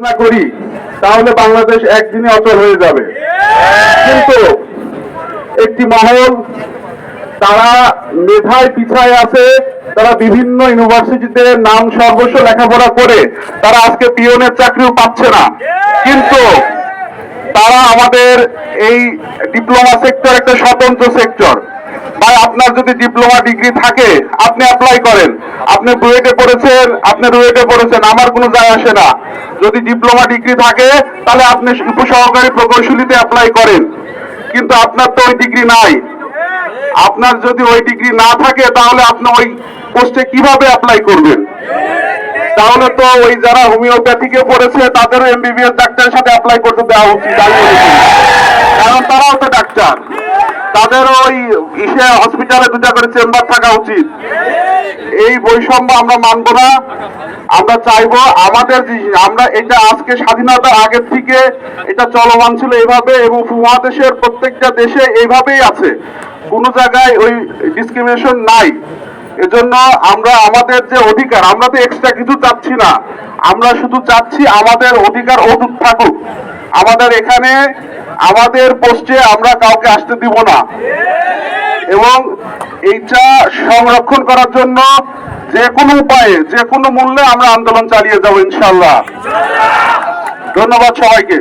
না করি তাহলে বাংলাদেশ একদিনে অচল হয়ে যাবে। কিন্তু একটি মহল তারা মেধায় পিছায় আছে, তারা বিভিন্ন ইউনিভার্সিটিতে নাম সর্বস্ব লেখাপড়া করে তারা আজকে পিওনের চাকরিও পাচ্ছে না। কিন্তু তারা আমাদের এই ডিপ্লোমা সেক্টর একটা স্বতন্ত্র সেক্টর। ভাই, আপনার যদি ডিপ্লোমা ডিগ্রি থাকে আপনি অ্যাপ্লাই করেন। আপনি বুয়েটে পড়েছেন, আমার কোনো যায় আসে না। যদি ডিপ্লোমা ডিগ্রি থাকে তাহলে আপনি উপসহকারী প্রকৌশলীতে অ্যাপ্লাই করেন। কিন্তু আপনার তো ওই ডিগ্রি নাই। আপনার যদি ওই ডিগ্রি না থাকে তাহলে আপনি ওই পোস্টে কিভাবে অ্যাপ্লাই করবেন? তাহলে তো ওই যারা হোমিওপ্যাথিকে পড়েছে তাদেরও এমবিবিএস ডাক্তারের সাথে অ্যাপ্লাই করতে দেওয়া উচিত, কারণ তারাও তো ডাক্তার। তাদের ওই হসপিটালে 2টা করে চেম্বার থাকা উচিত। এই বৈষম্য আমরা মানব না। আমরা চাইবো আমরা এটা আজকে স্বাধীনতার আগের থেকে এটা চলমান ছিল এইভাবে, এবং উপমহাদেশের প্রত্যেকটা দেশে এইভাবেই আছে। কোনো জায়গায় ওই ডিসক্রিমিনেশন নাই। এজন্য আমরা আমাদের যে অধিকার, আমরা তো এক্সট্রা কিছু চাচ্ছি না, আমরা শুধু চাচ্ছি আমাদের অধিকার অটুট থাকুক। আমাদের এখানে আমাদের পোস্টে আমরা কাউকে আসতে দিব না, এবং এইটা সংরক্ষণ করার জন্য যে কোনো উপায়ে যে কোনো মূল্যে আমরা আন্দোলন চালিয়ে যাব ইনশাআল্লাহ। ধন্যবাদ সবাইকে।